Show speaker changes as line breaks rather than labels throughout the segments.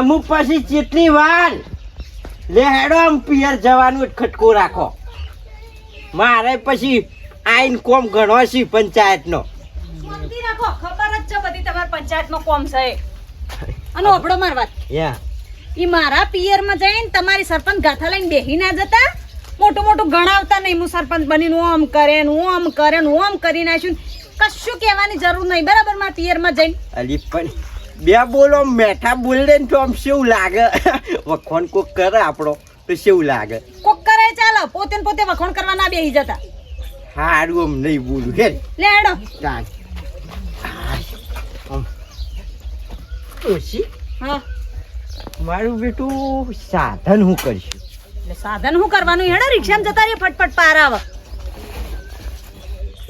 અમુક પછી કેટલી વાર લે હેડો આમ પિયર જવાનું ખટકો રાખો મારે પછી આઈન કોમ ઘણો છે પંચાયતનો
શાંતિ રાખો ખબર જ છે બધી તમાર પંચાયતનો કોમ છે અને ઓબળો માર વાત
યા
ઈ મારા પિયરમાં જઈને તમારી સરપંચ ગાથા લઈને બેહી ના જતા મોટું મોટું ગણાવતા નહીં હું સરપંચ બનીને ઓમ કરે ને ઓમ કરે ને ઓમ કરી નાખ્યું કશું કહેવાની જરૂર નહીં બરાબર મારા પિયરમાં જઈને
અલી પણ બે બોલો મેઠા બોલે ને તો આમ કેવું લાગે વખોણ કોક કરે આપણો તો કેવું લાગે
કોક કરે ચાલો પોતે ને પોતે વખોણ કરવા ના બેહી જતા
હારું આમ નહીં બોલું હે
લે હેડો
ચાલ ઓછી
હા
મારું બેટું સાધન હું કરીશું
એટલે સાધન શું કરવાનું હેડો રિક્ષામાં જતા રે ફટફટ પાર આવે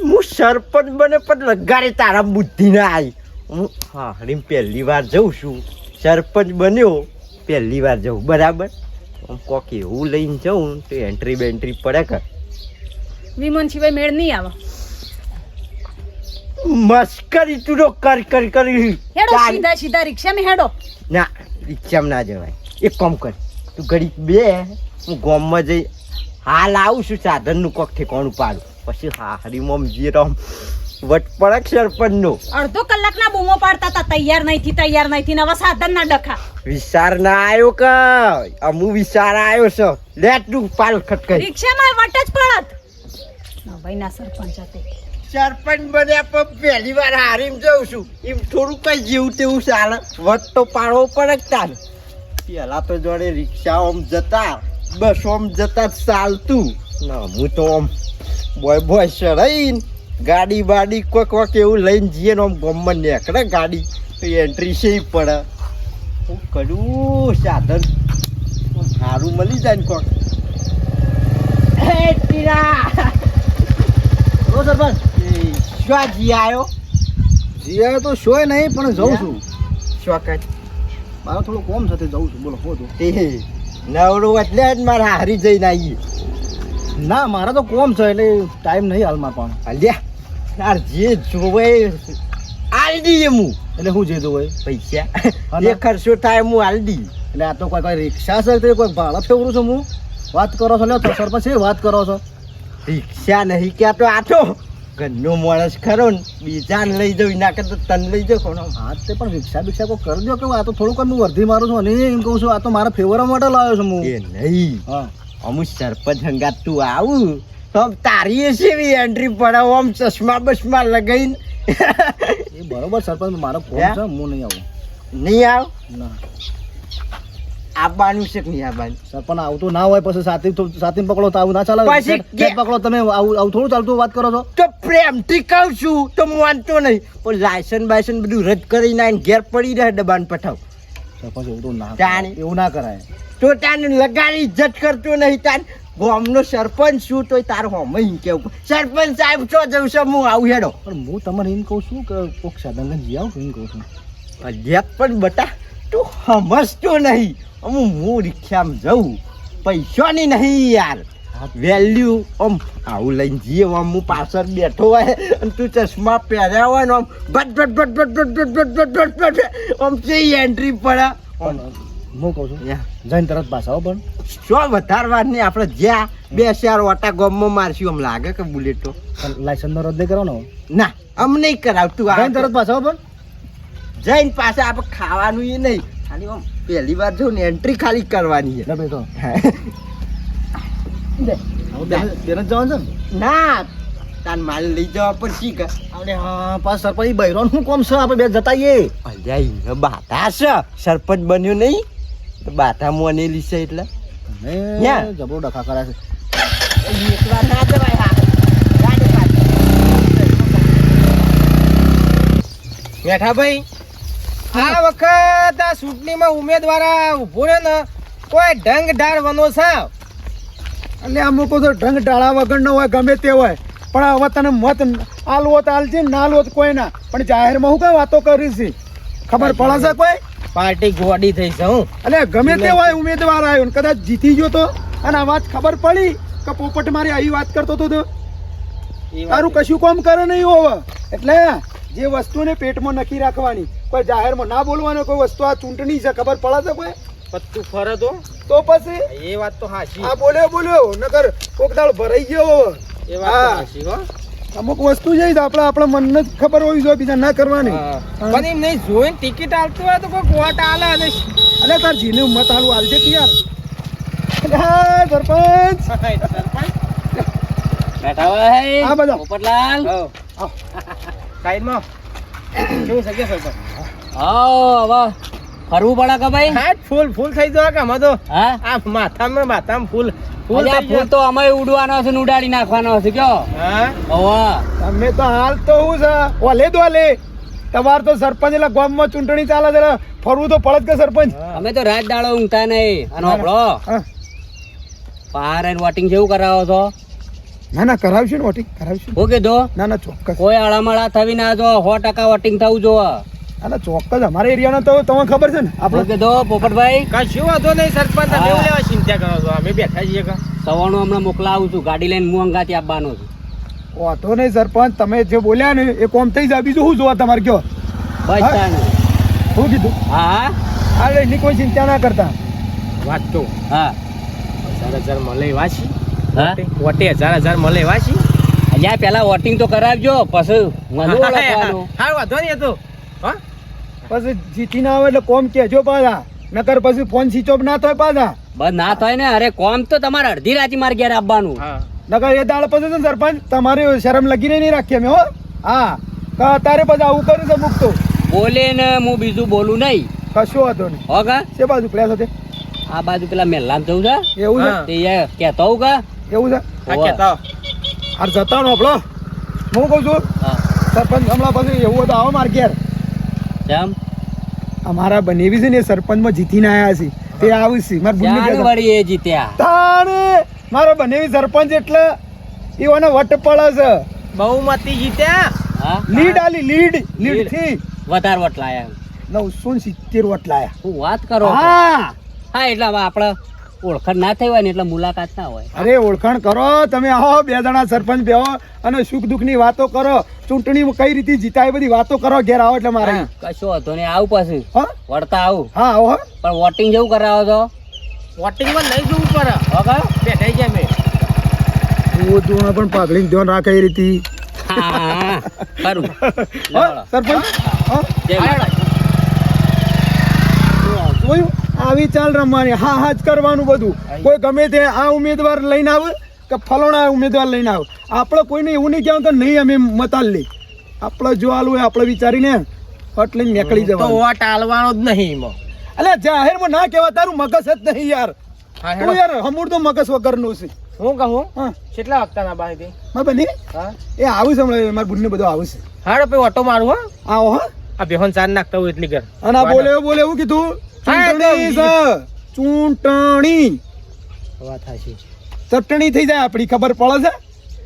હું સરપંચ બને પણ લગાડે તારા બુદ્ધિ ના આવી હું હા હરીમ પહેલી વાર જઉં છું સરપંચ બન્યો પહેલી વાર જઉં બરાબર કોક એવું લઈને જઉં તો એન્ટ્રી બેન્ટ્રી પડે કે
વિમન સિવાય મેળ નહીં આવે
મસ્કરી તું તો કરી
હેડો સીધા સીધા રિક્ષામાં હેડો
ના રિક્ષામાં ના જવાય એક કામ કર તું ઘડી બે હું ગામમાં જઈ હાલ આવું છું સાધનનું કોક ઠેકાણું પાડું પછી હા હરીમોમ જે રમ વટ પડે સરપંચનો
અડધો કલાકના બૂમો પાડતા હતા તૈયાર નહીં હવે સાધન ના ડખા
વિચાર ના આવ્યો કે અમુ વિચાર આવ્યો છે લે તું પાલ ખટકાઈ
રિક્ષામાં વટ જ પડત ના ભાઈ ના સરપંચ હતી
સરપંચ બન્યા પણ પહેલી વાર હારીમ જઉં છું એમ થોડું કઈ જેવું તેવું ચાલે વટ તો પાડવો પડે જ તારે પેલા તો જોડે રિક્ષાઓમ જતા બસોમ જતા ચાલતું ના હું તો આમ બોય ચડાઈને ગાડી બાડી કોક એવું લઈને જઈએ ને આમ ગમમાં નીકળે ગાડી તો એન્ટ્રી છે પડે હું કરું સાધન સારું મળી જાય ને કોક હે ટીરા
ઓ સરપંચ
શું જી આવ્યો
જીયા તો શોય નહીં પણ જઉં છું
શોકત
મારો થોડો કોમ સાથે જઉં છું બોલો હો તો
તે નવડું એટલે જ મારે હારી જઈને આવીએ
ના મારા તો કોમ છે એટલે ટાઈમ નહીં હાલમાં પણ
અલ્યા તાર જે જોવે આલ દઈએ હું
એટલે હું જે જોવે
પૈસા
હા
એ ખર્ચો થાય હું આલ દી
એટલે આ તો કોઈ રિક્ષા છે તે કોઈ ભાડા ફેવરું છું હું વાત કરો છો લે સરપંચ એ વાત કરો છો
રિક્ષા નહીં ક્યાં તો આઠો ઘરનો માણસ ખરો ને બીજાને લઈ જાઉં એના કરતા તને લઈ જાઉં કોનો
હા તે પણ રિક્ષા કોઈ કરી દો કે આ તો થોડુંક હું વર્ધી મારું છું અને એમ કહું છું આ તો મારા ફેવર માટે લાવ્યો છું હું
એ નહીં
હા
અમુક સરપંચ હંગાત તું આવું તો તારી છે એવી એન્ટ્રી પડાવો આમ ચશ્મા બસમા લગાઈને
એ બરોબર સરપંચ મારો કોમ છે હું નહીં આવું
નહીં આવ
ના
આવવાનું છે કે નહીં આવવાનું
સરપંચ આવતું ના હોય પછી સાથી પકડો તો આવું ના ચાલે
પછી
સેટ પકડો તમે આવું થોડું ચાલતું વાત કરો છો
તો પ્રેમથી કહું છું તો હું વાંચતો નહીં પણ લાયસન્સ બાયસન્સ બધું રદ કરીને આવીને ઘેર પડી રહે દબાણ પઠાવ
સરપંચ એવું તો ના
જાણે.
એવું ના કરાય
તો તાને લગાડી ઇજ્જત કરતો નહીં તાન ગામનો સરપંચ છું તોય તારો હમ કેવું સરપંચ સાહેબ છો જવું છે હું આવું હેડો
પણ હું તમને એમ કહું છું કે કોક સાધન જી આવું એમ કહું છું
અધ્યાપ પણ બટા તું સમજતો નહીં હું રિક્ષામાં જઉં પૈસાની નહીં યાર વેલ્યુ આમ આવું લઈને જઈએ આમ હું પાછળ બેઠો હોય અને તું ચશ્મા પહેર્યા હોય ને આમ ભટ આમ છે એન્ટ્રી પડે
પણ હું કહું છું જઈને તરત પાછા આવો પણ
શું વધારવા નહીં આપણે જ્યાં બે ચાર ઓટા ગોમમાં મારશું આમ લાગે કે બુલેટો
લાયસન્સ રદ નહીં કરો ને
ના આમ નહીં કરાવતું
જઈને તરત પાછા આવો પણ
જઈને પાછા આપણે ખાવાનું એ નહીં ખાલી આમ પહેલી વાર જો ને એન્ટ્રી ખાલી કરવાની છે
બેસો
દે.
બેન જ જવાનું છે ને
ના તાન માલ લઈ જવા પણ શી કર
અરે હા પાછ સરપંચ બૈરોન શું કોમ છે આપણે બે જતાઈએ
અલ્યા બાતા છે સરપંચ બન્યો નહીં તો બાતા મોનેલી છે એટલે યા.
જબરો ડખા કરે છે
એકવાર ના જવાય હા ગાડી પાછી. મેઠાભાઈ આ વખત આ ચૂંટણીમાં ઉમેદવારા ઉભો રહે ને કોઈ ઢંગ ઢાળવાનો છે
એટલે અમુક તો ઢંગ ઢાળા વગર ન હોય ગમે તે હોય પણ હવે તને મત આલવો તો આલજે ના આલવો તો કોઈ ના પણ જાહેરમાં હું કઈ વાતો કરી છે ખબર પડે છે કોઈ
પાર્ટી ગોડી થઈ છે હું
એટલે ગમે તે હોય ઉમેદવાર આવ્યો ને કદાચ જીતી ગયો તો અને આ વાત ખબર પડી કે પોપટ મારી આવી વાત કરતો હતો તો તારું કશું કામ કરે નહીં હવે એટલે જે વસ્તુને પેટમાં નક્કી રાખવાની, કોઈ જાહેરમાં ના બોલવાનું. કોઈ વસ્તુ આ ચૂંટણી છે ખબર પડે છે કોઈ
પત્તું ફરે
તો પછી
એ વાત તો હાચી.
આ બોલ્યો નકર કોક દાળ ભરાઈ ગયો.
એ વાત તો હાચી હો.
અમુક વસ્તુ છે આપણા મનને જ ખબર હોવી જોઈએ, બીજા ના કરવાની.
પણ એમ નહીં જોઈને ટિકિટ આલતું હોય તો કોઈ વોટ આલે અને
અરે તાર જીને મત હાલું હાલજે કે યાર. હા, સરપંચ
બેઠા હોય
આ બધા
પોપટલાલ.
સાઈડમાં કેવું છે કે સરપંચ?
આવો હવે ફરવું પડે કે ભાઈ?
હા ફૂલ થઈ જવા કે અમે તો
હા
આ માથામાં ફૂલ
અલ્યા,
થઈ
ફૂલ તો અમે ઉડવાનો છે ને ઉડાડી નાખવાનો છે કયો?
હા
ઓવા
તમે તો હાલ તો હું છે ઓલે દો લે. તમાર તો સરપંચ એટલે ગામમાં ચૂંટણી ચાલે છે એટલે ફરવું તો પડે જ કે સરપંચ.
અમે તો રાત દાડો ઊંઘતા નહીં. અને આપણો
હા.
બહાર આઈને વોટિંગ જેવું કરાવો છો?
ના ના કરાવશું ને વોટિંગ કરાવશું.
હું કીધું
ના ના ચોક્કસ.
કોઈ અળામળા થવી ના જો 100% વોટિંગ થવું જોવે.
ના ના ચોક્કસ અમારા એરિયાનો તો તમને ખબર છે ને
હું
આપણે.
કીધું પોપટભાઈ
કશું વાંધો નહીં સરપંચ. તમે એવું લેવા ચિંતા કરો છો, અમે બેઠા છીએ કે
સવારનું હમણાં મોકલાવું છું. ગાડી લઈને હું અંગાથી આપવાનો છું.
વાંધો નહીં સરપંચ, તમે જે બોલ્યા ને એ કોમ થઈ જાય. બીજું શું જોવા તમારે કયો?
બસ
હા.
તાને.
શું કીધું?
હા
હા એની કોઈ ચિંતા ના કરતા.
વાત તો
હા
1000 મળે વાંચી
હા
વોટે 1000 મળે વાંચી.
અલ્યા પેલા વોટિંગ તો કરાવજો પછી મને ઓળખવાનું.
હા વાંધો નહીં એ તો. હા
પછી જીતી ના આવે એટલે કોમ કેજો પાછા, નકર પછી ફોન સ્વિચ ઓફ ના થાય પાછા.
બસ ના થાય ને. અરે કોમ તો તમારે અડધી રાતી મારે ઘેર આપવાનું.
હા
નકર એ દાળ પછી છે ને સરપંચ તમારી શરમ લગીને નહીં રાખીએ અમે. હો હા તારે પછી આવું કર્યું છે મુકતો
બોલે ને હું બીજું બોલું નહીં.
કશું હતો નહીં.
હો કા
છે બાજુ પ્લેસ સાથે
આ બાજુ પેલા મેલ્લામ જવું છે
એવું છે
હા.
તે યાર કહેતો હોઉં કા
એવું છે.
હા કહેતા
આ જતા નો આપણો હું કહું છું
હા
સરપંચ હમણાં પછી એવું તો આવો માર ઘેર.
કેમ
અમારા બનેવી છે ને એ સરપંચમાં જીતીને આવ્યા છે તે આવું છે મારા ભૂલની
જાણ
કહેતા.
વળી એ જીત્યા.
તાણે મારો બનેવી સરપંચ એટલે એઓને વટ પડે છે.
બહુમતી જીત્યા.
હા
લીડ આલી લીડ થી
વધારે વટ લાયા.
970 વટ લાયા.
હું વાત કરો છો?
હા
હા એટલે હવે આપણે ઓળખાણ ના થઈ હોય ને એટલે મુલાકાત ના હોય.
અરે ઓળખાણ કરો તમે. આવો 2 જણા સરપંચ બેહો અને સુખ દુઃખ ની વાતો કરો. ચૂંટણી કઈ રીતે જીતાય બધી વાતો કરો ઘેર આવો એટલે મારે.
કશો હતો ને આવું પછી
હા
વળતા આવું.
હા આવો હો.
પણ વોટિંગ જેવું કરાવો છો?
વોટિંગમાં નહીં જવું પડે.
હો કા?
બેઠા છીએ અમે.
પણ પાઘડીને ધ્યાન રાખે એ રીતે.
હા ખરું.
હા, સરપંચ હા
જય માતા.
જોયું આવી ચાલ રમવાની. હા હા જ કરવાનું બધું. કોઈ ગમે તે આ ઉમેદવાર લઈને આવે કે ફલોણા ઉમેદવાર લઈને આવે. આપણે કોઈને એવું નહીં કહેવાનું કે નહીં અમે મતાલ લઈ. આપણે જો આલું હોય આપણે વિચારીને ફટ લઈને નીકળી
તો
જવાનું.
વોટ આલવાનો જ નહીં એમાં.
અલ્યા જાહેરમાં ના કહેવા, તારું મગજ જ નહીં યાર.
હા
તું યાર હમુર તો મગજ વગરનું છે.
હું કહું
હા
કેટલા વખતના બાકી
માર બની
હા
એ આવું છે હમણાં મારા બુનને બધું આવું છે.
હાડો પે ઓટો મારું હો.
આવો હા.
આ બેહોન ચાર નાખતા હોય એટલી ઘર.
અને આ બોલે એવું કીધું ચૂંટણી છે. ચૂંટણી
વાત થાશી.
ચટણી થઈ જાય આપણી ખબર પડે છે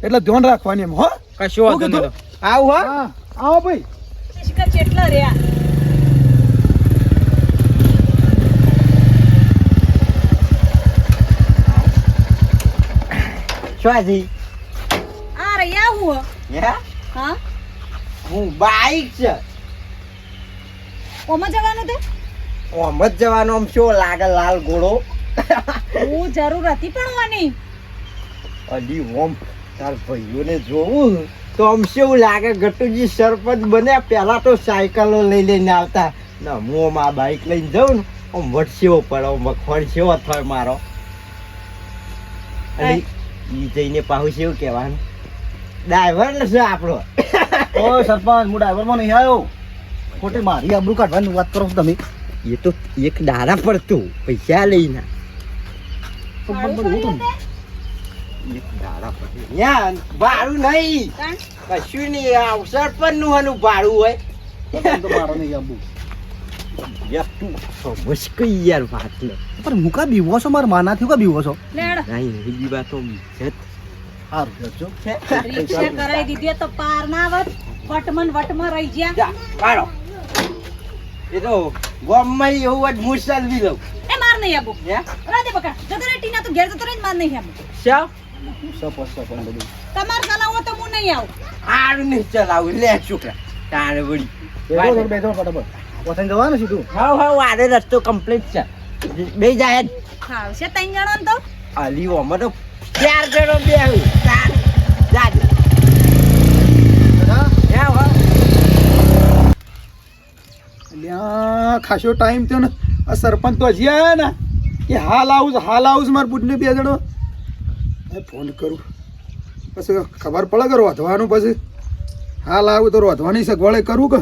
એટલે ધ્યાન રાખવાની એમ. હો
કશું વાંધો નહીં. આવું હા
હા આવો ભાઈ.
શિખર કેટલા રહ્યા
સ્વાજી
આ રહ્યા હું
હે
હા
હું બાઈક છે
ઓમાં જવાનું તે
ઓમ જ જવાનો. આમ શું લાગે લાલ ઘોડો.
હું જરૂર હતી પણ વાની
અલી ઓમ તાર ભાઈઓને જોવું તો આમ શું લાગે ગટુજી સરપંચ બન્યા. પહેલા તો સાયકલો લઈ લઈને આવતા ને હું આમ આ બાઈક લઈને જાઉં ને આમ વટસેવો પડે. મખવાડ સેવો થાય મારો. અને ઈ જઈને પાછું શું કહેવાનું ડ્રાઈવર ને છે આપણો.
ઓ સરપંચ હું ડ્રાઈવરમાં નહીં આવ્યો. ખોટી મારી આબરૂ કાઢવાની વાત કરો છો તમે.
એ તો એક દાડા પડતું પૈસા લઈને એક દાડા પડતું યા ભાડું નહીં કશું નહીં. આ સરપંચ નું એનું ભાડું હોય.
તો મારો નહીં આબુ.
યાર તું સમજ કઈ યાર વાત લે.
પણ હું કા બીવો છો? મારા માનાથી કા બીવો છો?
લેડ
નહીં બીજી વાત તો ઇજ્જત
સારું કરજો.
રિક્ષા કરાવી દીધી તો પાર ના આવત. વટમાં રહી ગયા.
જા કાઢો. એ તો ગામમાં એવું જ મુસલવી લઉં.
એ માર નહીં આબુ
હે
રાધે બકા જતો રે ટીના તો ઘેર જતો રે માર નહીં આબુ.
શાવ
સપોસ બધું.
તમાર ચલાવો તો હું નહીં આવું.
હારું નહીં ચલાવું લે છોકરા. તારે વળી
બેસો ફટાફટ પતંગ જવાનું સીધું
હાવ આડે રસ્તો કમ્પ્લીટ છે બે જાય જ.
આવશે 3 જણો ને તો
અલી ઓમાં તો 4 જણો બેહું તાર જાજે
હા
હા
અલ્યા ખાસો ટાઈમ થયો ને આ સરપંચ તો હજી આયા ને કે હાલ આવું મારા બુટને 2 જણો ફોન કરું પછી ખબર પડે કે રોધવાનું પછી હાલ આવું તો રોધવાની સગવડે કરું કે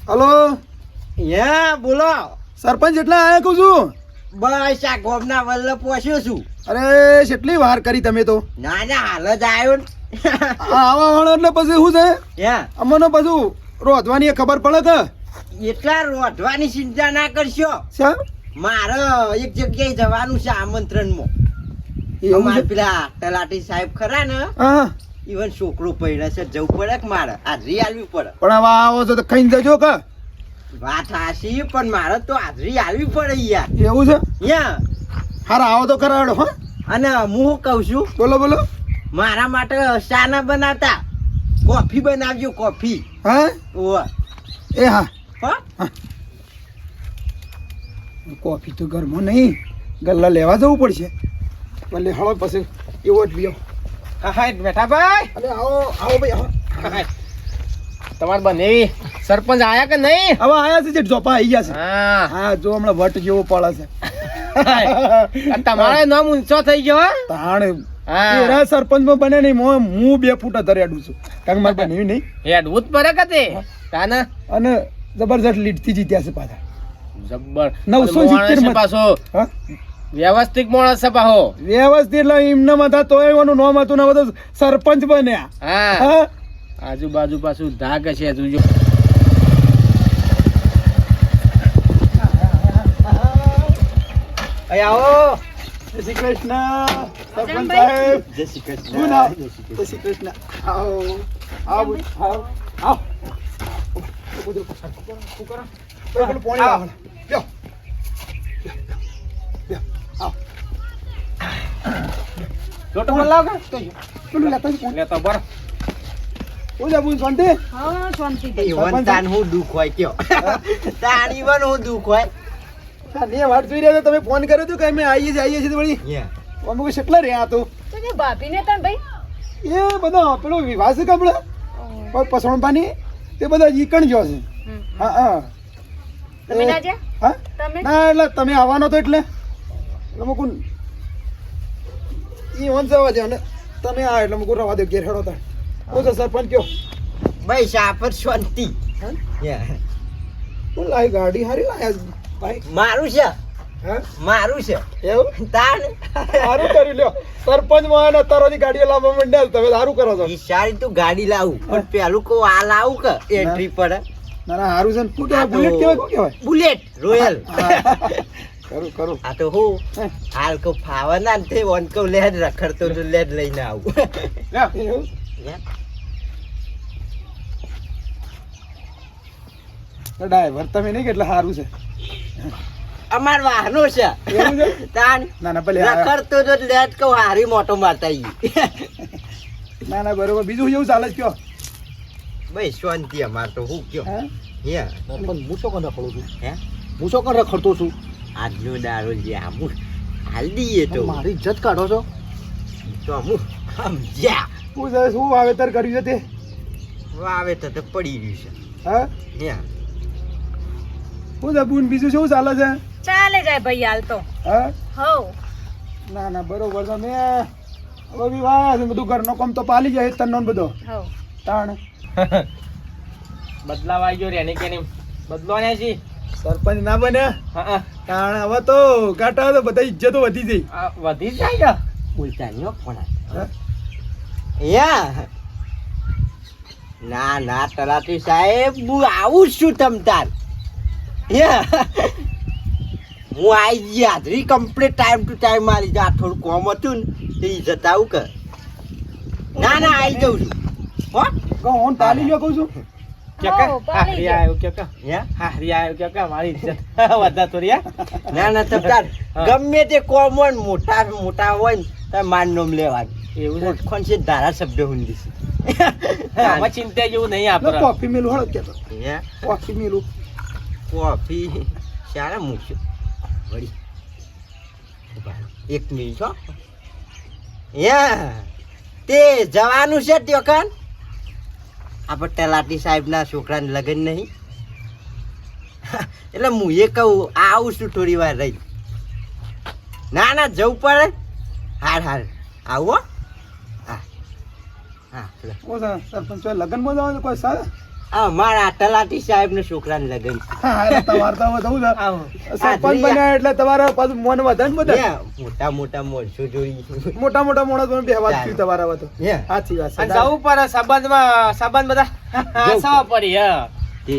હલો
યા બોલો
સરપંચ એટલા આયા કહું છું
બસ આ ગોમના વલ્લ પહોંચ્યો છું.
અરે કેટલી વાર કરી તમે તો
ના ના હાલ જ આવ્યો ને
આવા વાળો એટલે પછી શું છે
યા
અમને બધું રોધવાની ખબર પડે કે
એટલા રોધવાની ચિંતા ના કરશો.
શા?
મારે એક જગ્યાએ જવાનું છે આમંત્રણમાં.
એવું
અમારે
છે?
પેલા તલાટી સાહેબ ખરા ને
હા
ઈવન છોકરો પડ્યા છે જવું પડે કે મારે હાજરી આલવી પડે.
પણ હવે આવો છો તો ખાઈને જજો કે
વાત હાશી પણ મારે તો હાજરી આલવી પડે યાર.
એવું છે
યા
હારા આવો તો કરાવડો હા
અને હું શું કહું છું
બોલો બોલો
મારા માટે ચા ના બનાવતા કોફી બનાવજો કોફી.
હા
ઓવા
એ હા
હો
કોફી તો ઘરમાં નહીં ગલ્લા લેવા જવું પડશે ભલે હળો પછી એવો જ લ્યો
બેઠા ભાઈ
અરે આવો આવો ભાઈ આવો
તમારે બનેવી સરપંચ આયા કે નહીં?
હવે આયા છે જે જોપા આવી ગયા છે
હા
હા જો હમણાં વટ જેવો પડે છે
તમારે નામ ઊંચો થઈ ગયો હો?
તાણ
હા
એરા સરપંચમાં બને નહીં હું 2 ફૂટ અત્યારે અડું છું કારણ કે મારે બન્યું નહીં
હેડવું જ પડે કે તે તાને
અને જબરજસ્ત લીડથી જીત્યા છે પાછા
જબ્બર
970
માણસ છે પાછો
હા
વ્યવસ્થિત માણસ છે પાછો
વ્યવસ્થિત એટલે એમને હતા તો એનું નામ હતું ને બધું સરપંચ બન્યા
હા
હા
આજુબાજુ પાછું ધાક છે તું જો
અહીં આવો.
જય શ્રી કૃષ્ણ સરપંચ
અજયભાઈ.
સાહેબ
જય શ્રી કૃષ્ણ.
શું નામ? જય શ્રી કૃષ્ણ આવો આવો આવો આવો પેલું પાણી લાવો ને. લ્યો. લ્યો. આવો.
લોટો પણ લાવ કે
પેલું લેતા જ
લેતો બર
હું જાબુ શાંતિ
હા શાંતિ
ઈવન તાન હું દુઃખ હોય કયો તાન ઈવન હું દુઃખ હોય.
ને વાટ જોઈ રહ્યા હતા તમે ફોન કર્યો હતો કે અમે આવીએ છીએ તો વળી
યા
અમે કોઈ કેટલા રહ્યા તો
તો કે ભાભીને તણ ભાઈ
એ બધા પેલો વિવાહ છે કપડે પસણપાની તે બધા ઈકણ જો છે હા હા
તમે ના જ્યા?
હા
તમે
ના એટલે તમે આવવાનો તો એટલે મુકું ઈ વન જવા દે અને તમે આ એટલે મુકું રવા દે ઘેર હેડો તા હું તો સરપંચ કયો
ભાઈ સાપર શાંતિ.
હા
યા
હું લાવી ગાડી હારી લાયા છે ભાઈ
મારું છે
હા
મારું છે
એવું
તાન
સારું કર્યું લ્યો સરપંચ માં તારોની ગાડીઓ લાવવા માંડ્યા તમે સારું કરો છો
ઈશારી તું ગાડી લાવું પણ પેલું કહું આ લાવું કે એન્ટ્રી પડે
ના ના સારું છે ને શું કહેવાય
આ તો-
બુલેટ કહેવાય શું કહેવાય
બુલેટ રોયલ.
કરું કરું
આ તો હું હાલ કહું ફાવા ના તે વન કહું લેડ રખડતો તો લેડ લઈને આવું.
એવું ડ્રાઈવર તમે નહીં કેટલા સારું છે
અમાર વાહનો છે
એવું છે
તાન
ના ના ભલે આ-
રખડતો તો લેડ કહું હારી મોટો મારતા ઈ.
ના ના બરોબર બીજું એવું ચાલે છે કયો
ભાઈ શાંતિ અમાર તો હું કયો
હા
યા
પણ હું શું કોણ રખડું છું
હે
હું શું કોણ રખડતો છું
આજનો દારો જે આમું હાલ દઈએ તો
મારી ઇજ્જત કાઢો છો
તો અમુક સમજ્યા
શું છે શું વાવેતર કર્યું છે તે
વાવે તો પડી રહ્યું છે
હા
યા
શું છે બુન બીજું શું ચાલે છે
ચાલે જાય ભાઈ હાલ તો
હા
હવ
ના ના બરોબર છે મેં હવે વિવાહ છે બધું ઘરનો કામ તો પાલી જાય તનનો ને બધો
હવ
તાણ
બદલાવ આવી ગયો રેની કેની બદલવાના છે
સરપંચ ના બન્યા
હા
તાણ હવે તો કાટા તો બધા ઇજ્જતો વધી જઈ
આ વધી જાય
બોલતા નહીં હો કોણા
હા?
યા ના ના તલાટી સાહેબ હું આવું જ છું તમ તાર યા હું આવી ગઈ હાજરી કમ્પ્લીટ ટાઈમ ટુ ટાઈમ મારી જા થોડું કોમ હતું ને તે ઈ જતા આવું કે ના ના આવી જાઉં છું હો
કહું હું તાલી ગયો કહું છું
કે કે
હો, પાડી
હારી
ગયા.
આવ્યો કે કે
યા
હારી આવ્યો કે કે મારી ઇજ્જત વધા તો રહ્યા
ના ના તમ તાર
હા.
ગમે તે કોમ હોય ને મોટા મોટા હોય ને તાર માન નોમ લેવાનું
એવું છે
ઓળખણ છે ધારાસભ્ય હુંડી છે
આમાં ચિંતા જેવું નહીં
લો,
આપણે
કોફી મેલું હળો કેતો
હે
કોફી મેલું
કોફી શાળા મૂકશો વળી ઉભા રહો. એક મિનિટ હો તે જવાનું છે ત્યોકન આપણે તલાટી સાહેબના છોકરાને લગ્ન નહીં એટલે હું એ કહું આવું છું થોડી વાર રહી ના ના જવું પડે હાર હાર આવું હો હા હા લે.
સરપંચ લગ્નમાં જવાનું કોઈ સર
આ મારા તલાટી સાહેબના છોકરાને લગ્ન છે
હા તમારે તો હવે જવું છે
આવો.
સરપંચ બન્યા એટલે તમારે પાછું મન વધે ને બધા
હે, મોટા મોટા માણસો જોઈ
મોટા મોટા માણસો બેહવા થયું તમારા હવે તો
હે
સાચી વાત છે
અને જવું પડે સંબંધ બધા હાસવા પડી હા
તે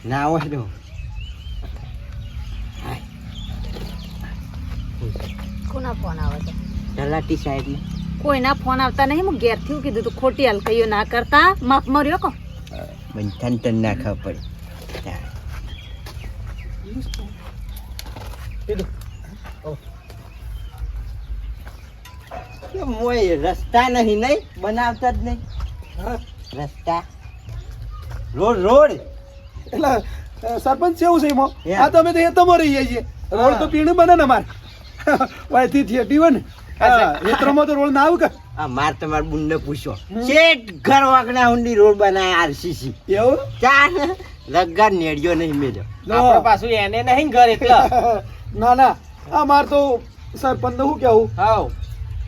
ના હોય ને
કોના ફોન આવે છે
તલાટી સાહેબને
કોઈના ફોન આવતા નહીં હું ઘેરથી કીધું તું ખોટી હલકઈઓ ના કરતા માફ મર્યો કો
બંધન તન ના ખબર પડે મોય રસ્તા નહીં નહીં બનાવતા જ નહીં રસ્તા રોડ રોડ
એટલે સરપંચ કેવું છે એમાં
Yeah.
આ તમે તો એ તમારે રહીએ છીએ રોડ તો પીણું બને ને અમારે વાયથી થિયેટી હોય ને હેતરોમાં તો રોડ ના આવે કે
આ માર તમાર બુનને પૂછો શેઠ ઘર વાગના હુંડી રોડ બનાયા આરસીસી
એવું
ચાર લગા નેડિયો નહીં મેલ્યો
આપણે પાછું એને નહીં ઘર એટલે
ના ના અમાર તો સરપંચ નું શું કેવું
હાવ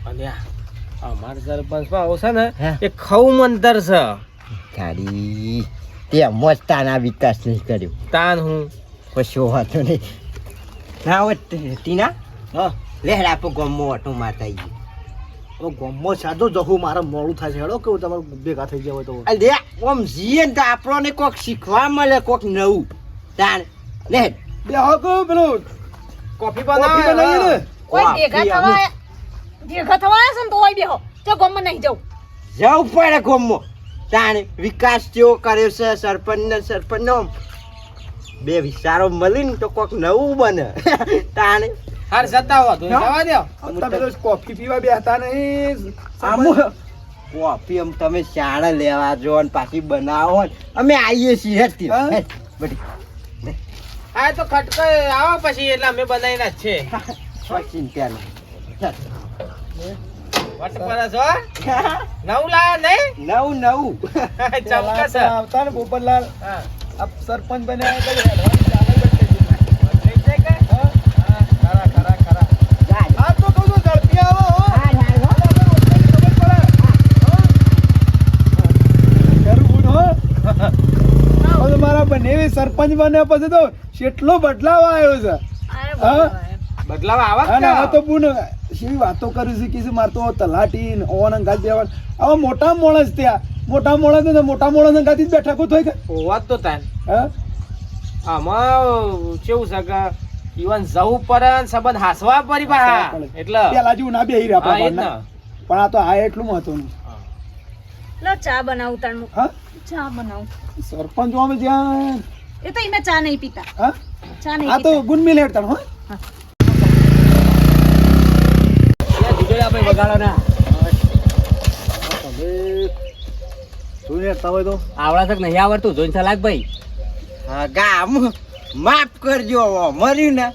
અને અમાર સરપંચમાં આવું છે ને
હે?
એ ખવ મંતર છે
ગાડી તે મસ્તાના વિકાસ નહીં કર્યો
તાન હું
કશો વાતો નહીં ના હોય ટીના હા લેહડ આપો ગમો ઓટો મારતા આવીએ
હવે ગામમાં સાદો જવું મારે મોડું થાય છે હેડો કેવું તમારે ભેગા થઈ જાય તો
અરે ઓમ જીએ ને તો આપણને કોક શીખવા મળે કોક નવું તાણ લેહડ
બે હકો પેલું
કોફી
કોફી બનાવીએ ને
કોઈ
વાહ,
ભેગા
ઈ
થવા ભેગા થવા આવ્યા છે ને તો ઓય બેહો જો ગમમાં નહીં જવું
જવું પડે ગમો તાણ વિકાસ જેવો કર્યો છે સરપંચ નો બે વિચારો મળીને તો કોક નવું બને તાણ
હાર જતા હો તો જવા દો
તમે તો કોફી પીવા બેહતા નહીં
આમ કોફી આમ તમે શાળા લેવા જો ને પાછી બનાવો ને અમે આવીએ છીએ હેડ તે.
હા?
હેડ, બધી
હા તો ખટકો આવો પછી એટલે અમે બનાવીને જ છે
કોઈ ચિંતા નહીં
વટ પર છો નવું લાયા નહીં
નવું
ચમકસ
આવતા ને પોપટલાલ
હા
આ સરપંચ બન્યા એટલે હેડવાની ચાલે જ છે.
થઈ જાય કે
હા? ખરા ખરા ખરા આ તો કહું છું ઝડપી આવો હો. ખબર પડે. હા. ખરું હો. હવે મારા બંને સરપંચ બન્યા પછી તો કેટલો બદલાવ આવ્યો છે હા?
બદલાવ આવા
અને હવે તો બુન શી વાતો કરી છે કે મારે તો તલાટી ને ઓન અંગાત બેવાન હવે મોટા માણસ ત્યાં મોટા માણસ ને મોટા માણસ અંગાથી જ બેઠકો થાય કે
વાત તો તાન
હા
આમાં કેવું છે કે ઈવન જવું પડે ને સંબંધ હાસવા પડી પાછા એટલે
પેલા જેવું ના બેહી રહ્યા
હા, એ જ
આપણા
ને.
પણ આ તો આ એટલું મહત્વનું
લો ચા બનાવું તાણું
હા
ચા બનાવું
સરપંચ અમે જ્યાં
એ તો ઈમે ચા નહીં પીતા
હા
ચા નહીં
આ તો
પીતા
ગુણ મિલ હેડતા હો
આપણે વગાડો ના
શું હેડતા હોય તો
આવડા તક નહીં આવડતું જોઈને સલાક ભાઈ
હા ગામ માફ કરજો મર્યું ને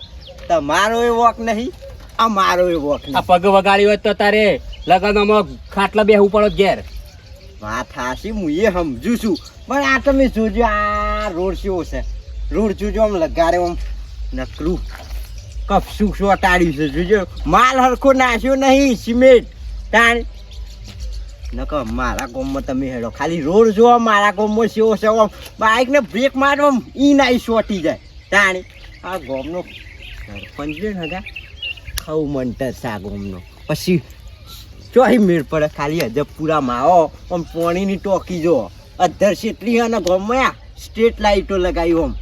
તમારો એ વોક નહીં અમારો એ વોક
આ
નહીં
પગ વગાડી હોત તો તારે લગનમાં ખાટલા બેહવું પડો ઘેર
વાત હાસી હું એ સમજુ છું પણ આ તમે જોજો આ રોડ કેવો છે રોડ જોજો આમ લગાડે આમ નકરું કપસું સોટાડ્યું છે જોજો માલ હરખો નાખ્યો નહીં સિમેન્ટ તાણ નકર મારા ગામમાં તમે હેડો ખાલી રોડ જો મારા ગામમાં સેવો છે આમ બાઇકને બ્રેક મારવા ઈ ના ઈ સોટી જાય તાણી આ ગામનો સરપંચ છે ને હગા ખવ મંટર છે આ ગામનો પછી ચોહી મેળ પડે ખાલી હજબપુરામાં આવો આમ પોણીની ટોકી જો અધર શેટલી અને ગામમાં સ્ટ્રીટ લાઇટો લગાવી આમ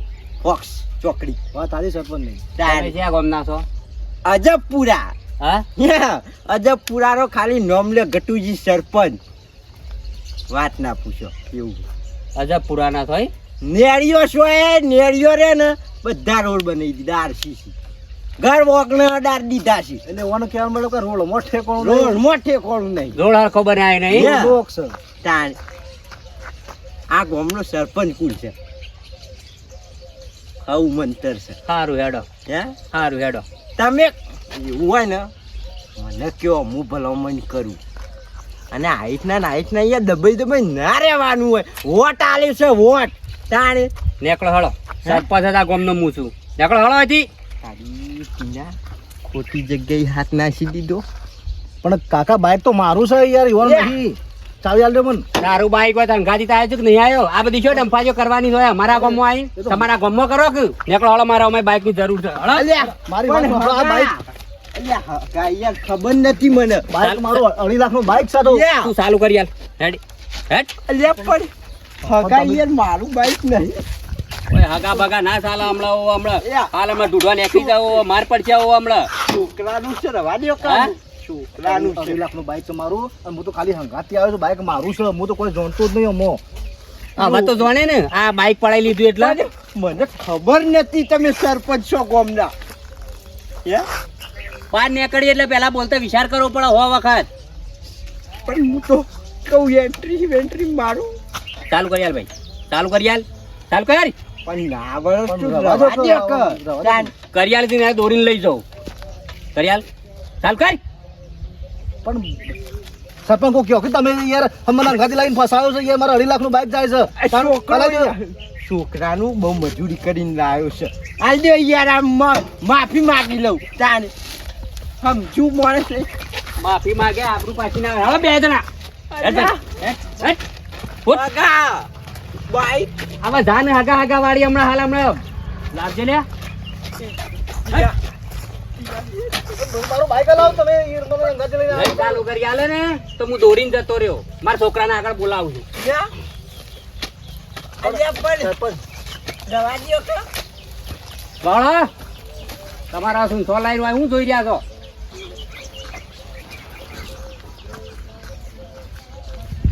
ફોક્સ ચોકડી
વાત આજી સરપંચ નહીં
તમે
તાણી
ક્યાં ગામના છો
અજબપુરા
હા
અજબપુરાનો ખાલી નામ લે ગટુજી સરપંચ વાત ના પૂછો એવું
અજબ પુરાના થોય
નેળિયો છો એ નેળિયો રે ને બધા રોડ બનાવી દીધા આરસીસી ઘર વોકને અડાર દીધા છે
એટલે ઓને કહેવા મળ્યો કે રોડમાં ઠેકોણું
રોડ મોટે કોણ નહીં
જોડ હરખો બનાય નહીં
Yeah.
લોક છે.
તાણ આ ગામનો સરપંચ કુલ છે આવું મંતર છે
સારું હેડો
હે
સારું હેડો
તમે એવું હોય ને મને કયો હું ભલામણ કરું અને હાઈટના અહીંયા દબાઈ ના રહેવાનું હોય વોટ આલે છે વોટ તાણે
નેકળો હળો સરપંચ હતા ગોમનો હું છું નેકળો હળો હતી
તારી ટીના ખોટી જગ્યાએ હાથ નાખી દીધો
પણ કાકા બાઈક તો મારું છે યાર ઈવન
Yeah.
નહીં ચાવી આલ દે મને
તારું બાઈક હોય તનખાથી આવ્યો છે કે નહીં આવ્યો આ બધી શું ડંફાજો કરવાની હોય અમારા ગામમાં આવી તમારા ગામમાં કરો કે નેકળો હળો મારા અમારી બાઈક ની જરૂર છે હળો
અલ્યા
મારી
પણ
વાત સાંભળો, આ બાઈક
અલ્યા કાંઈ યાર ખબર નથી મને
બાઈક મારું 2.5 લાખનું બાઈક છે તો
Yeah.
તું ચાલુ કરી હાલ હેડ હેડ
અલ્યા પણ હગાઈ યાર મારું બાઈક નહીં
ઓય હગા બગા ના ચાલે હમણાં હમણાં
Yeah.
હાલ હમણાં ઢૂંઢવા નીકળી જાવ માર પડશે હમણાં
છોકરાનું છે રવા દ્યો
હા?
કામ છોકરાનું
2.5
છે
લાખનું બાઈક છે મારું અને હું તો ખાલી હંગાથી આવ્યો છું બાઈક મારું છે હું તો કોઈ જાણતો જ નહીં અમો
હવે તો જાણે ને આ બાઈક પડાઈ લીધું એટલે
મને ખબર નથી તમે સરપંચ છો ગામના હે
પાર નીકળી એટલે પેલા બોલતા વિચાર કરવો પડે હો વખત
પણ હું તો કહું એન્ટ્રી મારું
ચાલુ કરી હાલ ભાઈ ચાલુ કરી હાલ ચાલુ કર
પણ ના વળે
પણ
તું
રવા
રવા
દો
દ્યો
કે,
કે.
રવા દો.
તાન
કરી હાલ થી દોરીને લઈ જાઉં કરી હાલ ચાલ કર
પણ સરપંચ કો કયો કે તમે યાર મને હંગાથી લાઈન ફસાયો છે યાર મારા 2.5 લાખનું બાઈક જાય છે તારું કલાઈ દો.
છોકરાનું બહુ મજૂરી કરીને લાવ્યો છે આલ દે યાર આ માફી માંગી લઉં તાન સમજુ માણસ છે.
માફી માંગે આબરૂ પાછી ના આવે. હવે બે જણા હેડ, હેડ, હેડ. ઉઠ.
હગા, બાઈક
હવે જાને હગા હગા વાળી હમણાં લાવજે લે
મારું બાઈક લાવો તમે યાર મને હંગાથી લઈને
લઈ ચાલુ કરી હાલે ને તો હું દોડીને જતો રહ્યો મારા છોકરાને આગળ બોલાવું છું
જા. અલ્યા પણ
સરપંચ
રવા દ્યો કે.
બાળા તમારા શું સો લાઈન હોય હું જોઈ રહ્યા છો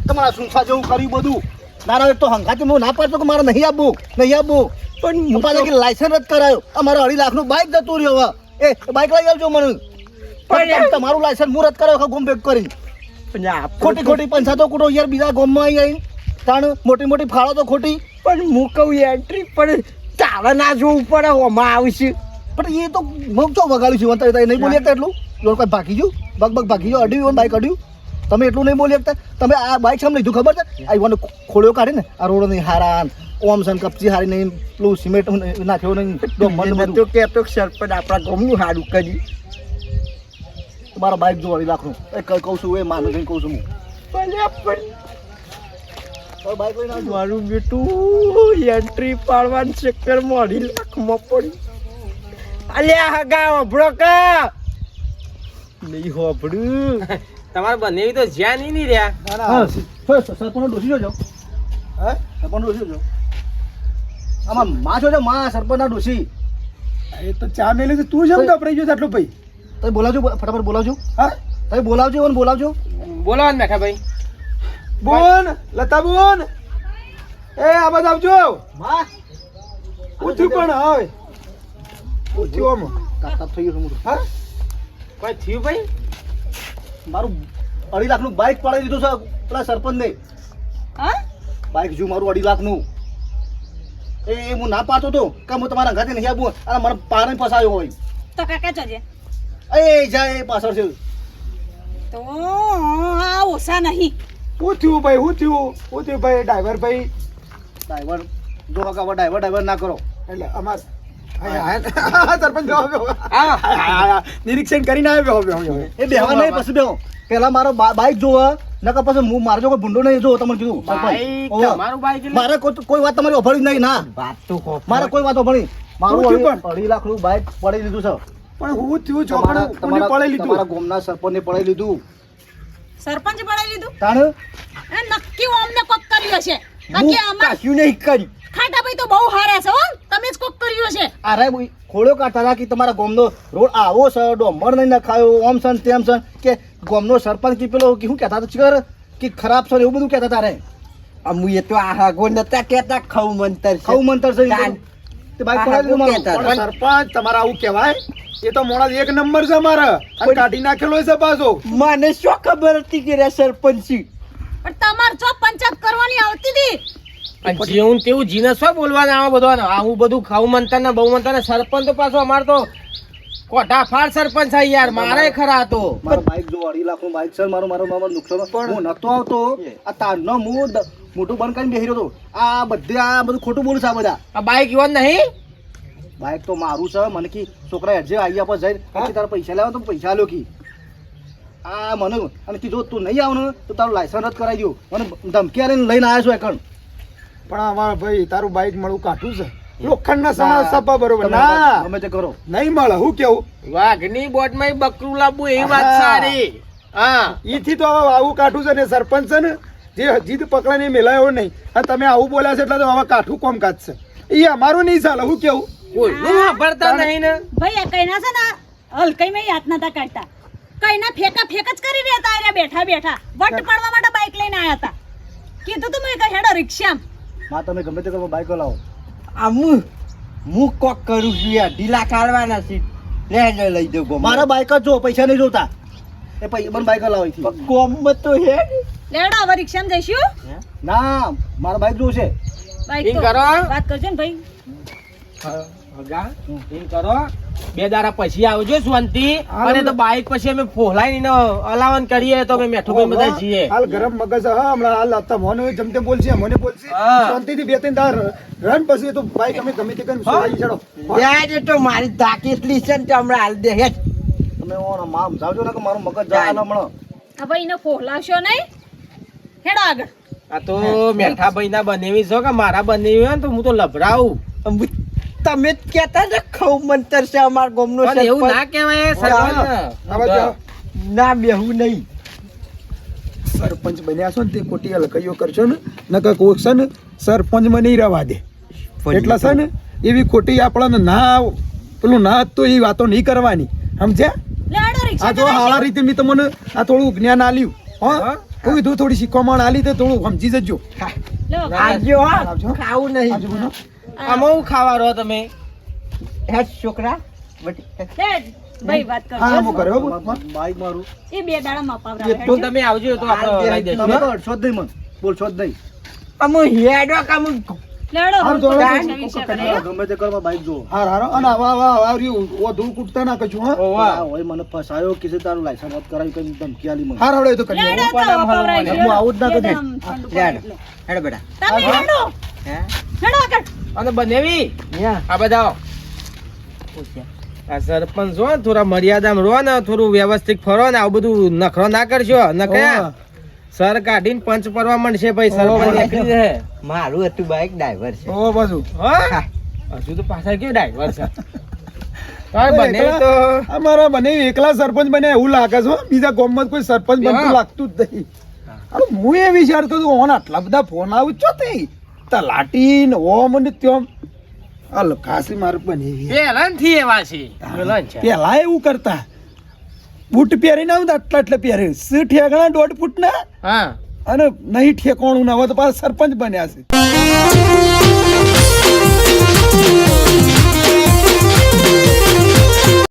તમારા સુનસા જેવું કર્યું બધું મારા એક તો હંગાથી હું ના પાડતો કે મારે નહીં આપવું
પણ હું
પાછા કે લાયસન્સ રદ કરાયો અમારે 2.5 લાખનું બાઈક જતું રહ્યો હવે એ બાઈક લઈ આવજો મને પણ તમારું લાયસન્સ હું રદ કરાયો ગોમ ભેગ કરી
પણ
ખોટી ખોટી પંચાયતો કૂટો યાર બીજા ગામમાં આવી તાણ મોટી મોટી ફાળો તો ખોટી
પણ હું કહું એન્ટ્રી પણ તારે ના જોવું પડે ઓમાં આવશે
પણ એ તો હું ચો વગાડ્યું છું વંતા નહીં બોલી શકતા એટલું લોકો કોઈ ભાગી ગયું બગ કાઢી ગયું બાઈક અડ્યું તમે એટલું નહીં બોલી શકતા તમે આ બાઈક સામે લીધું ખબર છે આ ઈવન ખોળ્યો કાઢી ને આ રોડ નહીં હારાન ઓમ સન કપચી હારી નહીં પેલું સિમેન્ટ નાખ્યો નહીં
મને તો કહેતો કે સરપંચ આપણા ગામનું સારું કર્યું
તમારા બાઈક જો 2.5 લાખનું એ કહું છું એ માનું કહું છું હું
ભલે પણ
તમારું બાઈક લઈને આવજો
મારું બેટું એન્ટ્રી પાડવાની ચક્કરમાં 2.5 લાખમાં પડી અલ્યા હગા હોભળો કે નહીં હોભળ્યું
તમારે બંને તો જ્યાં નહીં રહ્યા
હા સરપંચ ડોસી જોજો હા સરપંચ ડોસી જોજો આમાં માં જોજો માં સરપંચના ડોસી
એ તો ચા મેલી તો તું જેમ ગભરાઈ ગયો આટલો ભાઈ
તમે બોલાવજો ફટાફટ બોલાવજો
હા
તમે બોલાવજો એવન બોલાવજો
બોલો ને મેખા ભાઈ
બોન લતા બોન એ આ બાજુ આવજો
માં
ઉઠ્યું પણ હવે ઉઠ્યું આમ
કાપ થઈ ગયું છે
હા
કોઈ થયું ભાઈ
મારું 2.5 લાખનું બાઈક પડાવી દીધું છે પેલા સરપંચને
હા
બાઈક જો મારું 2.5 લાખનું એ હું ના પાડતો તો કે હું તમારા ઘરે નહીં આવું અને મને પાણી ફસાયો હોય
તો કાકા ચજે
એ જાય એ પાછળ છે
તો આ ઓછા નહીં
ઉઠ્યું ભાઈ ઉઠ્યું ભાઈ ડ્રાઈવર ભાઈ
ડ્રાઈવર જો કાકા ડ્રાઈવર ના કરો
એટલે અમાર સરપંચ નિરીક્ષણ કરીને આવ્યો હવે
એ બેહવા નહીં પછી બેહો પેલા મારો બાઈક જોવા નકર પછી હું મારો જો કોઈ ભૂંડો નહીં જો તમને કીધું સરપંચ
બાઈક
ઓહો.
તમારું બાઈક એટલે
મારે કોઈ વાત તમારી અભળી નહીં ના
વાત તો હોભળ.
મારે કોઈ વાત અભળી મારું
શું થયું
2.5 લાખનું બાઈક પડી લીધું છે
પણ હું થયું ચોકડું કોને પડાઈ લીધું
તમારા ગામના સરપંચને પડાઈ લીધું
સરપંચ પડાવી લીધું
તાણ
અને નક્કી અમને કોક કર્યો છે
હું
બાકી અમાર
કશું નહીં કર્યું
ખાટા ભાઈ તો બહુ હારા છે હો તમે જ કોક કર્યો છે
અરે ભાઈ ખોળ્યો કાઢતા હતા કે તમારા ગામનો રોડ આવો છે ડોમર નહીં નખાયો ઓમ છે ને તેમ છે કે ગામનો સરપંચ કે પેલો કે શું કહેતા હતા ચિકર કે ખરાબ છે ને એવું બધું કહેતા હતા રે
અમુ એ તો આ હાગો નતા કહેતા ખવ મંતર છે.
ખવું મંતર છે
તાન.
તે બાઈક
હા,
પડાવી
હું
દઉં
કહેતા
મારું.
પણ સરપંચ તમારે આવું કહેવાય એ તો મોણા એક નંબર છે મારે અને કાઢી નાખેલો છે પાછો
મને શું ખબર હતી કે રે સરપંચ છે?
પણ તમારે જો પંચાયત કરવાની આવતી હતી
અને જેવું ને તેવું જીનસ શું બોલવાના આવે બધો આવું બધું ખાવું મનતા ને બહુ મનતા ને સરપંચ તો પાછો અમાર તો કોઠા ફાડ સરપંચ થાય યાર મારે ખરા તો
મારું બાઈક જો 2.5 લાખનું બાઈક છે મારું નુકસાન હું નતો આવતો આ તારનો હું મોટું બંધ કરીને બેહી રહ્યો હતો આ બધું ખોટું બોલું છે આ બધા
આ બાઈક ઈવન નહીં
બાઈક તો મારું છે મને કી છોકરા હેડજે આયા પર જઈને પછી તારા પૈસા લેવા તો પૈસા આલ્યો કી આ મને અને કીધું તું નહીં આવ ને તો તારું લાયસન્સ રદ કરાવી દઉં મને ધમકી આલીને લઈને આવ્યો છું એકણ
પણ અમારા ભાઈ તારું બાઈક મળું કાઠું છે લોખંડના સણા સપા બરોબર ના
ગમે તે કરો
નહીં મળે હું કેવું
વાઘની બોટમાં બકરું લાવવું એ વાત સારી હા
ઈથી તો હવે આવું કાઠું છે ને સરપંચ છે ને જે જીદ પકડાને મેલાયો નહીં અને તમે આવું બોલ્યા છે એટલે તો હવે કાઠું કોમકાજ છે એ અમારું નહીં ચાલે હું કેવું
કોઈનું વાપરતા નહીં ને
ભાઈ આ કઈના છે ને હલકાઈમાં હાથ નતા કાઢતા કઈના ફેકા ફેક જ કરી રહ્યા હતા બેઠા બેઠા વટ પાડવા માટે બાઈક લઈને આયા હતા કીધું તું મેં કે હેડો રિક્ષામાં
માં તમે ગમે તે કરો બાઈક લાવો
હું કોક કરું છું યાર ઢીલા કાઢવાના છે લે લઈ દઉં ગોમ
મારા બાઈક જ જો પૈસા નહીં જોતા એ મને બાઈક લાવો અહીંથી.
ગોમમાં તો હે
લેડો હવે રિક્ષામાં જઈશું
ના મારા બાઈક જોશે
બાઈક
ઈ
તો
કરો.
વાત કરજો ને ભાઈ
હગા એમ કરો 2 દાડા પછી આવજો શાંતિ અને તો બાઈક પછી અમે ફોલાઈને અલાવન કરીએ તો અમે મેઠુભાઈ બધા જઈએ
હાલ ગરમ મગજ હા હમણાં હાલ હતા મોને જમતે બોલશે મને બોલશે
હા.
શાંતિથી 2-3 દાડા રન પછી તો બાઈક અમે ગમે તે કરીને સોરાઈ ચડો
યાર એ તો મારી તાકીતલી છે ને તો હમણાં હાલ દે હેડ
તમે ઓનો મામ જાવજો ને કે મારું મગજ જાય ના મળો
હવે એને ફોલાવશો નહીં હેડો આગળ
આ તો મેઠાભાઈ ના બનેવી છો કે મારા બનેવી હોય ને તો હું તો લભરાવું
તમે જ કહેતા ને ખવ મંતર છે અમાર ગોમનો
પણ એવું ના
સરપંચ
કહેવાય સરપંચ
હવે જો
ના બેહું નહીં
સરપંચ બન્યા છો ને તે ખોટી હલકઈઓ કરશો ને નકર કોક છે ને સરપંચ માં નહીં રહેવા દે એટલે છે ને એવી ખોટી આપણને ના પેલું ના તો એ વાતો નહીં કરવાની સમજ્યા
લેડો
આ
રિક્ષા
જો હાલા રીતે મેં તમને આ થોડું જ્ઞાન આલ્યું હા કોઈ કીધું થોડી શીખવામાં આલી તો થોડું સમજી જજો
લો
આવજો હા
આવજો.
ખાવું નહીં
આમાં હું ખાવા રહો તમે
હેડ છોકરા બટી
હેડ ભાઈ વાત
હા
કરજો
હું કર્યો
બાઈક મારું
એ 2 દાડામાં અપાવરાવે
તો તમે આવજો તો આપણે લઈ
તમે
દઈશું
તો અડશો જ નહીં મને બોલશો જ નહીં
અમુ હેડો કામ
લેડો
હાલ તો
રિક્ષા વિશે કરે.
ગમે તે કરો બાઈક જો
હાર હારો અને આવા ધૂળ કૂટતા ના કશું હા
ઓવા
હોય મને ફસાયો કે તારું લાયસન્સ રદ કરાવી કઈ ધમકી આલી મને
હાર હવડે તો કરી
લેડો
આવો.
તો અપાવરાવી
હું આવું જ ના કરું.
એકદમ ઠંડુ પડે
હેડ
એટલે.
હેડ બેટા
તમે હેડો
હે
હેડો આગળ
અને બનેવી
યા
આ બધા આ સરપંચ હો ને થોડા મર્યાદામાં રહો ને થોડું વ્યવસ્થિત ફરો ને આવું બધું નખરો ના કરશો ન કયા સર કાઢીને પંચ પરવા માંડશે ભાઈ સરપંચ નીકળી જશે
મારું હતું બાઈક ડ્રાઈવર છે
ઓ બાજુ
હા હજુ તો પાછા કેવું ડ્રાઈવર છે હા, બને તો
અમારા બને એકલા સરપંચ બને એવું લાગે છે હો. બીજા ગામમાં કોઈ સરપંચ બનતું
હા.
લાગતું જ નહીં અરે હું એ વિચારતો હતો ઓન આટલા બધા ફોન આવું છો તે તલાટી ને ઓમ ને ત્યોમ હાલ ખાસી માર બનેવી
પહેલાથી એવા છે પેલા છે.
પેલા એવું કરતા બૂટ પહેરીને આવતા આટલા પહેરે સી ઠેકણા 1.5 ફૂટ ના
હા
અને નહીં ઠેકોણું ના હોય તો પાછા સરપંચ બન્યા છે